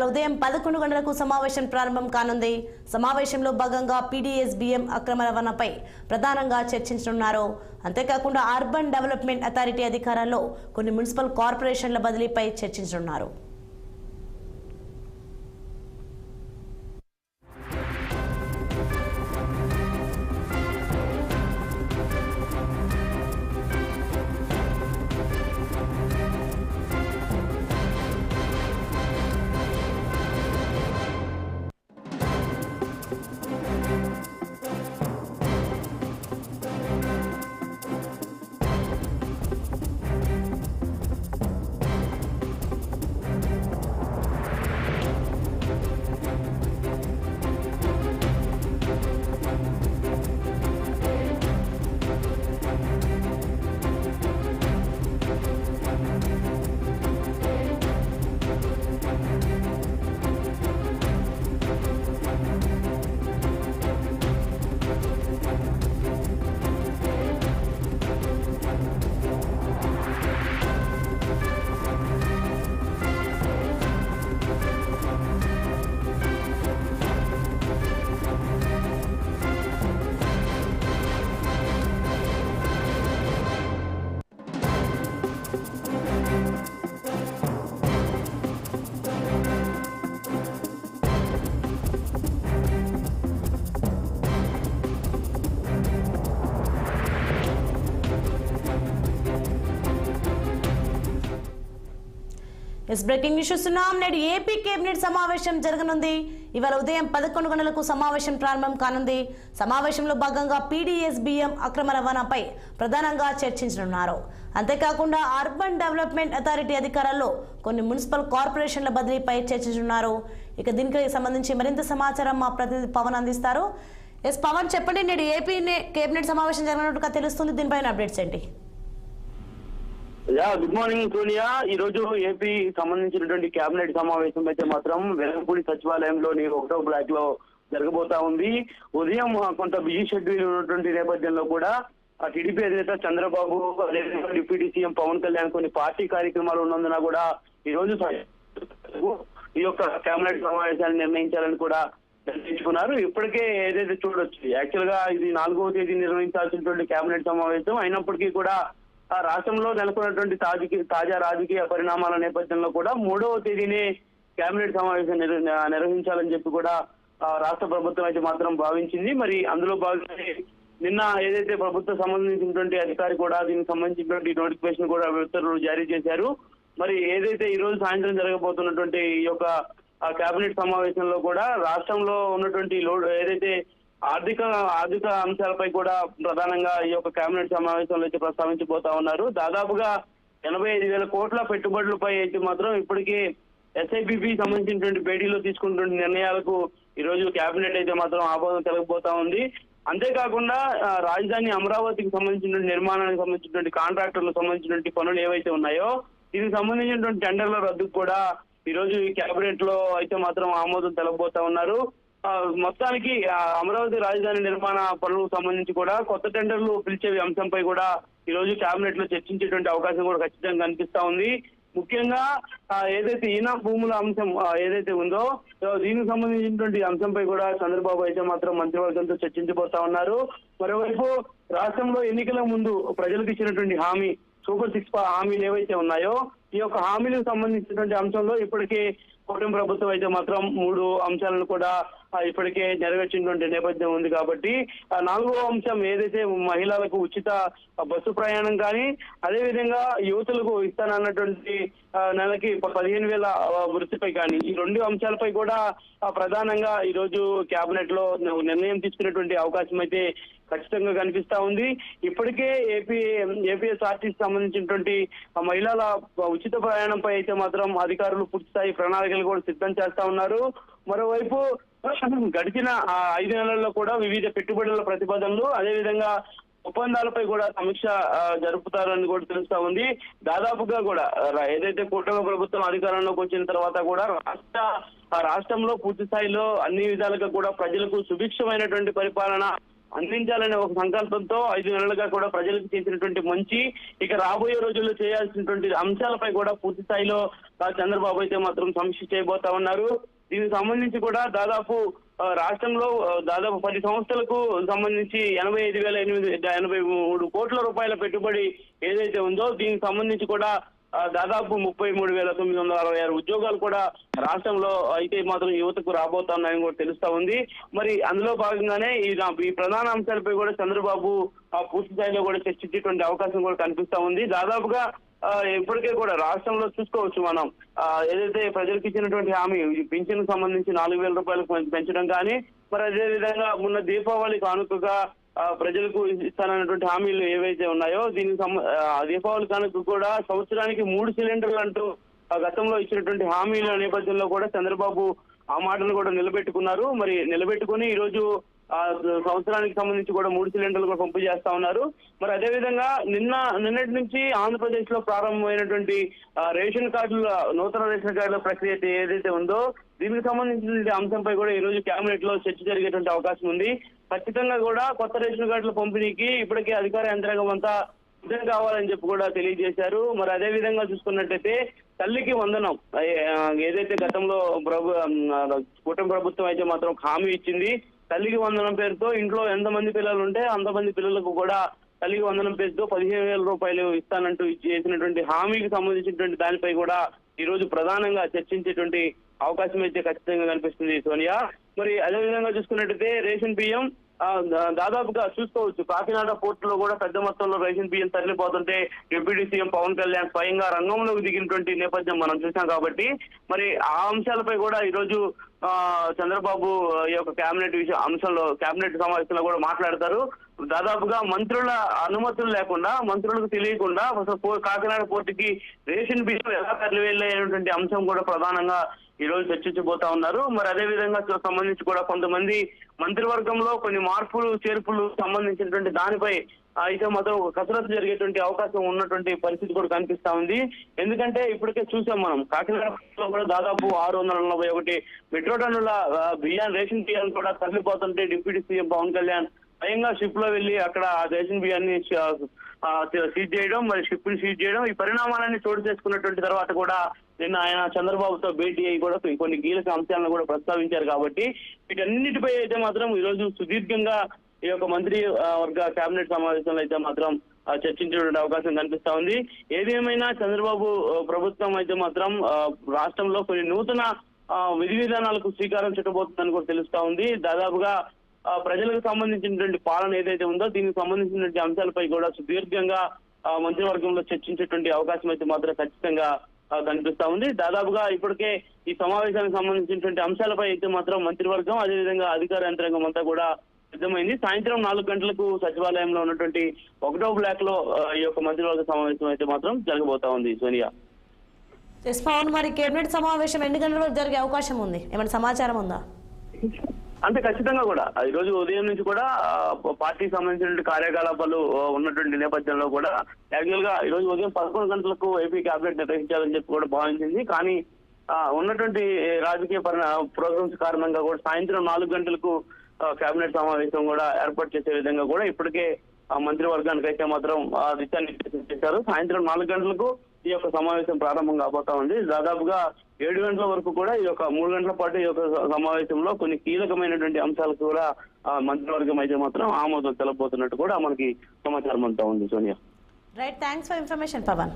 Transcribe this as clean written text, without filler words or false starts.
ఉదయం 11 గంటలకు సమావేశం ప్రారంభం కానుంది. సమావేశంలో భాగంగా పీడీఎస్బీఎం అక్రమ రవాణాపై ప్రధానంగా చర్చించనున్నారు. అంతేకాకుండా అర్బన్ డెవలప్మెంట్ అథారిటీ అధికారాల్లో కొన్ని మున్సిపల్ కార్పొరేషన్ల బదిలీపై చర్చించనున్నారు. బ్రేకింగ్ న్యూస్ చూస్తున్నాం. నేడు ఏపీ కేబినెట్ సమావేశం జరగనుంది. ఇవాళ ఉదయం 11 గంటలకు సమావేశం ప్రారంభం కానుంది. సమావేశంలో భాగంగా పీడీఎస్బీఎం అక్రమ రవాణాపై ప్రధానంగా చర్చించనున్నారు. అంతేకాకుండా అర్బన్ డెవలప్మెంట్ అథారిటీ అధికారాల్లో కొన్ని మున్సిపల్ కార్పొరేషన్ల బదిలీపై చర్చించనున్నారు. ఇక దీనికి సంబంధించి మరింత సమాచారం మా ప్రతినిధి పవన్ అందిస్తారు. పవన్, చెప్పండి, నేడు ఏపీ కేబినెట్ సమావేశం జరగనున్నట్టుగా తెలుస్తుంది. దీనిపైన అప్డేట్స్ ఏంటి? Good morning Sonia. ఈ రోజు ఏపీ సంబంధించినటువంటి కేబినెట్ సమావేశం అయితే మాత్రం వెలంపూడి సచివాలయంలోని 1వ బ్లాక్ లో జరగబోతా ఉంది. ఉదయం కొంత బిజీ షెడ్యూల్ ఉన్నటువంటి నేపథ్యంలో కూడా టీడీపీ అధినేత చంద్రబాబు, అదేవిధంగా డిప్యూటీ సీఎం పవన్ కళ్యాణ్ కొన్ని పార్టీ కార్యక్రమాలు ఉన్నందున కూడా ఈ రోజు ఈ యొక్క కేబినెట్ సమావేశాన్ని నిర్ణయించాలని కూడా నిర్ణయించుకున్నారు. ఇప్పటికే ఏదైతే చూడొచ్చు, యాక్చువల్ గా ఇది 4వ తేదీ నిర్వహించాల్సినటువంటి కేబినెట్ సమావేశం అయినప్పటికీ కూడా రాష్ట్రంలో నెలకొన్నటువంటి తాజా రాజకీయ పరిణామాల నేపథ్యంలో కూడా 3వ తేదీనే కేబినెట్ సమావేశం నిర్వహించాలని చెప్పి కూడా రాష్ట్ర ప్రభుత్వం అయితే మాత్రం భావించింది. మరి అందులో భాగంగా నిన్న ఏదైతే ప్రభుత్వం సంబంధించినటువంటి అధికారి కూడా దీనికి సంబంధించినటువంటి నోటిఫికేషన్ కూడా ఉత్తర్వులు జారీ చేశారు. మరి ఏదైతే ఈ రోజు సాయంత్రం జరగబోతున్నటువంటి ఈ యొక్క కేబినెట్ సమావేశంలో కూడా రాష్ట్రంలో ఉన్నటువంటి ఏదైతే ఆర్థిక అంశాలపై కూడా ప్రధానంగా ఈ యొక్క కేబినెట్ సమావేశంలో అయితే ప్రస్తావించబోతా ఉన్నారు. దాదాపుగా 85,000 కోట్ల పెట్టుబడులపై అయితే మాత్రం ఇప్పటికే ఎస్ఐపిపి సంబంధించినటువంటి భేటీలో తీసుకున్నటువంటి నిర్ణయాలకు ఈ రోజు కేబినెట్ అయితే మాత్రం ఆమోదం తెలగబోతా ఉంది. అంతేకాకుండా రాజధాని అమరావతికి సంబంధించినటువంటి నిర్మాణానికి సంబంధించినటువంటి కాంట్రాక్టర్లకు సంబంధించినటువంటి పనులు ఏవైతే ఉన్నాయో దీనికి సంబంధించినటువంటి టెండర్ల రద్దుకు కూడా ఈ రోజు ఈ కేబినెట్ లో అయితే మాత్రం ఆమోదం తెలగబోతా ఉన్నారు. మొత్తానికి అమరావతి రాజధాని నిర్మాణ పనులకు సంబంధించి కూడా కొత్త టెండర్లు పిలిచే అంశంపై కూడా ఈ రోజు కేబినెట్ లో చర్చించేటువంటి అవకాశం కూడా ఖచ్చితంగా కనిపిస్తా ఉంది. ముఖ్యంగా ఏదైతే ఈనా భూముల అంశం ఏదైతే ఉందో దీనికి సంబంధించినటువంటి అంశంపై కూడా చంద్రబాబు అయితే మాత్రం మంత్రివర్గంతో చర్చించబోతా ఉన్నారు. మరోవైపు రాష్ట్రంలో ఎన్నికల ముందు ప్రజలకు ఇచ్చినటువంటి హామీ సూపర్ 6 హామీలు ఏవైతే ఉన్నాయో ఈ యొక్క హామీలకు సంబంధించినటువంటి అంశంలో ఇప్పటికే కూటమి ప్రభుత్వం అయితే మాత్రం 3 అంశాలను కూడా ఇప్పటికే నెరవేర్చినటువంటి నేపథ్యం ఉంది. కాబట్టి 4వ అంశం ఏదైతే మహిళలకు ఉచిత బస్సు ప్రయాణం కానీ అదేవిధంగా యువతులకు ఇస్తానన్నటువంటి నెలకి 15,000 వృత్తిపై కానీ ఈ 2 అంశాలపై కూడా ప్రధానంగా ఈ రోజు కేబినెట్ లో నిర్ణయం తీసుకునేటువంటి అవకాశం అయితే ఖచ్చితంగా కనిపిస్తా ఉంది. ఇప్పటికే ఏపీఎస్ఆర్టీసీ సంబంధించినటువంటి మహిళల ఉచిత ప్రయాణంపై అయితే మాత్రం అధికారులు పూర్తిస్థాయి ప్రణాళికలు కూడా సిద్ధం చేస్తా ఉన్నారు. మరోవైపు గడిచిన 5 నెలల్లో కూడా వివిధ పెట్టుబడుల ప్రతిపాదనలు అదేవిధంగా ఒప్పందాలపై కూడా సమీక్ష జరుపుతారని కూడా తెలుస్తా ఉంది. దాదాపుగా కూడా ఏదైతే కూటమి ప్రభుత్వం అధికారంలోకి వచ్చిన తర్వాత కూడా రాష్ట్రంలో పూర్తి స్థాయిలో అన్ని విధాలుగా కూడా ప్రజలకు సుభిక్షమైనటువంటి పరిపాలన అందించాలనే ఒక సంకల్పంతో 5 నెలలుగా కూడా ప్రజలకు చేసినటువంటి మంచి ఇక రాబోయే రోజుల్లో చేయాల్సినటువంటి అంశాలపై కూడా పూర్తి స్థాయిలో చంద్రబాబు అయితే మాత్రం సమీక్ష చేయబోతా ఉన్నారు. దీనికి సంబంధించి కూడా దాదాపు రాష్ట్రంలో దాదాపు 10 సంస్థలకు సంబంధించి 85,883 కోట్ల రూపాయల పెట్టుబడి ఏదైతే ఉందో దీనికి సంబంధించి కూడా దాదాపు 33,966 ఉద్యోగాలు కూడా రాష్ట్రంలో అయితే మాత్రం యువతకు రాబోతున్నాయని కూడా తెలుస్తా ఉంది. మరి అందులో భాగంగానే ఈ ప్రధాన అంశాలపై కూడా చంద్రబాబు పూర్తి స్థాయిలో కూడా చర్చించేటువంటి అవకాశం కూడా కనిపిస్తా ఉంది. దాదాపుగా ఇప్పటికే కూడా రాష్ట్రంలో చూసుకోవచ్చు మనం ఏదైతే ప్రజలకు ఇచ్చినటువంటి హామీ పింఛన్కు సంబంధించి 4,000 రూపాయలకు పెంచడం కానీ, మరి అదే విధంగా మొన్న దీపావళి కానుకగా ప్రజలకు ఇస్తానన్నటువంటి హామీలు ఏవైతే ఉన్నాయో దీనికి దీపావళి కానుక కూడా సంవత్సరానికి 3 సిలిండర్లు అంటూ గతంలో ఇచ్చినటువంటి హామీల నేపథ్యంలో కూడా చంద్రబాబు ఆ మాటను కూడా నిలబెట్టుకున్నారు. మరి నిలబెట్టుకుని ఈ రోజు సంవత్సరానికి సంబంధించి కూడా 3 సిలిండర్లు కూడా పంపిణీ చేస్తా ఉన్నారు. మరి అదేవిధంగా నిన్నటి నుంచి ఆంధ్రప్రదేశ్ లో ప్రారంభమైనటువంటి రేషన్ కార్డుల నూతన రేషన్ కార్డుల ప్రక్రియ ఏదైతే ఉందో దీనికి సంబంధించిన అంశంపై కూడా ఈ రోజు కేబినెట్ లో చర్చ జరిగేటువంటి అవకాశం ఉంది. ఖచ్చితంగా కూడా కొత్త రేషన్ కార్డుల పంపిణీకి ఇప్పటికే అధికార యంత్రాంగం అంతా సిద్ధం కావాలని చెప్పి కూడా తెలియజేశారు. మరి అదే విధంగా చూసుకున్నట్టయితే తల్లికి వందనం ఏదైతే గతంలో కూటమి ప్రభుత్వం అయితే మాత్రం హామీ ఇచ్చింది, తల్లికి వందనం పేరుతో ఇంట్లో ఎంతమంది పిల్లలు ఉంటే అంతమంది పిల్లలకు కూడా తల్లికి వందనం పేరుతో 15,000 రూపాయలు ఇస్తానంటూ చేసినటువంటి హామీకి సంబంధించినటువంటి దానిపై కూడా ఈ రోజు ప్రధానంగా చర్చించేటువంటి అవకాశం అయితే ఖచ్చితంగా కనిపిస్తుంది సోనియా. మరి అదేవిధంగా చూసుకున్నట్టయితే రేషన్ బియ్యం దాదాపుగా చూసుకోవచ్చు కాకినాడ పోర్టులో కూడా పెద్ద మొత్తంలో రేషన్ బియ్యం తరలిపోతుంటే డిప్యూటీ సీఎం పవన్ కళ్యాణ్ స్వయంగా రంగంలోకి దిగినటువంటి నేపథ్యం మనం చూసాం. కాబట్టి మరి ఆ అంశాలపై కూడా ఈ రోజు చంద్రబాబు ఈ యొక్క కేబినెట్ సమావేశంలో కూడా మాట్లాడతారు. దాదాపుగా మంత్రుల అనుమతులు లేకుండా మంత్రులకు తెలియకుండా కాకినాడ పోర్టుకి రేషన్ బియ్యం ఎలా తరలివెళ్ళేటువంటి అంశం కూడా ప్రధానంగా ఈ రోజు చర్చించబోతా ఉన్నారు. మరి అదే విధంగా సంబంధించి కూడా కొంతమంది మంత్రివర్గంలో కొన్ని మార్పులు చేర్పులు సంబంధించినటువంటి దానిపై అయితే మాత్రం కసరత్తు జరిగేటువంటి అవకాశం ఉన్నటువంటి పరిస్థితి కూడా కనిపిస్తా ఉంది. ఎందుకంటే ఇప్పటికే చూసాం మనం కాకినాడలో కూడా దాదాపు 641 మెట్రో టన్నుల రేషన్ బియ్యాన్ని కూడా తరలిపోతుంటే డిప్యూటీ సీఎం పవన్ కళ్యాణ్ స్వయంగా షిప్ లో వెళ్లి అక్కడ రేషన్ బియ్యాన్ని సీజ్ చేయడం, మరి షిప్ ని సీజ్ చేయడం, ఈ పరిణామాలన్నీ చోటు చేసుకున్నటువంటి తర్వాత కూడా నిన్న ఆయన చంద్రబాబుతో భేటీ అయ్యి కూడా కొన్ని కీలక అంశాలను కూడా ప్రస్తావించారు. కాబట్టి వీటన్నిటిపై అయితే మాత్రం ఈ రోజు సుదీర్ఘంగా ఈ యొక్క మంత్రి వర్గ కేబినెట్ సమావేశంలో అయితే మాత్రం చర్చించేటువంటి అవకాశం కనిపిస్తా ఉంది. ఏదేమైనా చంద్రబాబు ప్రభుత్వం అయితే మాత్రం రాష్ట్రంలో కొన్ని నూతన విధి విధానాలకు శ్రీకారం చుట్టబోతుందని కూడా తెలుస్తా ఉంది. దాదాపుగా ప్రజలకు సంబంధించినటువంటి పాలన ఏదైతే ఉందో దీనికి సంబంధించినటువంటి అంశాలపై కూడా సుదీర్ఘంగా మంత్రివర్గంలో చర్చించేటువంటి అవకాశం అయితే మాత్రం ఖచ్చితంగా కనిపిస్తా ఉంది. దాదాపుగా ఇప్పటికే ఈ సమావేశానికి సంబంధించినటువంటి అంశాలపై అయితే మాత్రం మంత్రివర్గం అదేవిధంగా అధికార యంత్రాంగం అంతా కూడా సిద్ధమైంది. సాయంత్రం 4 గంటలకు సచివాలయంలో ఉన్నటువంటి 1వ బ్లాక్ లో ఈ యొక్క మంత్రివర్గ సమావేశం అయితే మాత్రం జరగబోతా ఉంది సోనియా. మరి కేబినెట్ సమావేశం ఎన్ని గంటలకు జరిగే అవకాశం ఉంది, ఏమైనా సమాచారం ఉందా? అంటే ఖచ్చితంగా కూడా ఈ రోజు ఉదయం నుంచి కూడా పార్టీకి సంబంధించిన కార్యకలాపాలు ఉన్నటువంటి నేపథ్యంలో కూడా యాక్చువల్ గా ఈ రోజు ఉదయం 11 గంటలకు ఏపీ కేబినెట్ నిర్వహించాలని చెప్పి కూడా భావించింది. కానీ ఉన్నటువంటి రాజకీయ ప్రోగ్రామ్స్ కారణంగా కూడా సాయంత్రం 4 గంటలకు కేబినెట్ సమావేశం కూడా ఏర్పాటు చేసే విధంగా కూడా ఇప్పటికే మంత్రివర్గానికి అయితే మాత్రం దిశానిర్దేశం చేశారు. సాయంత్రం 4 గంటలకు ఈ యొక్క సమావేశం ప్రారంభం కాబోతా ఉంది. దాదాపుగా 7 గంటల వరకు కూడా ఈ యొక్క 3 గంటల పాటు ఈ యొక్క సమావేశంలో కొన్ని కీలకమైనటువంటి అంశాలకు కూడా మంత్రివర్గం అయితే మాత్రం ఆమోదం తెలపబోతున్నట్టు కూడా మనకి సమాచారం అంతా ఉంది Sonia. Right, thanks for information Pawan.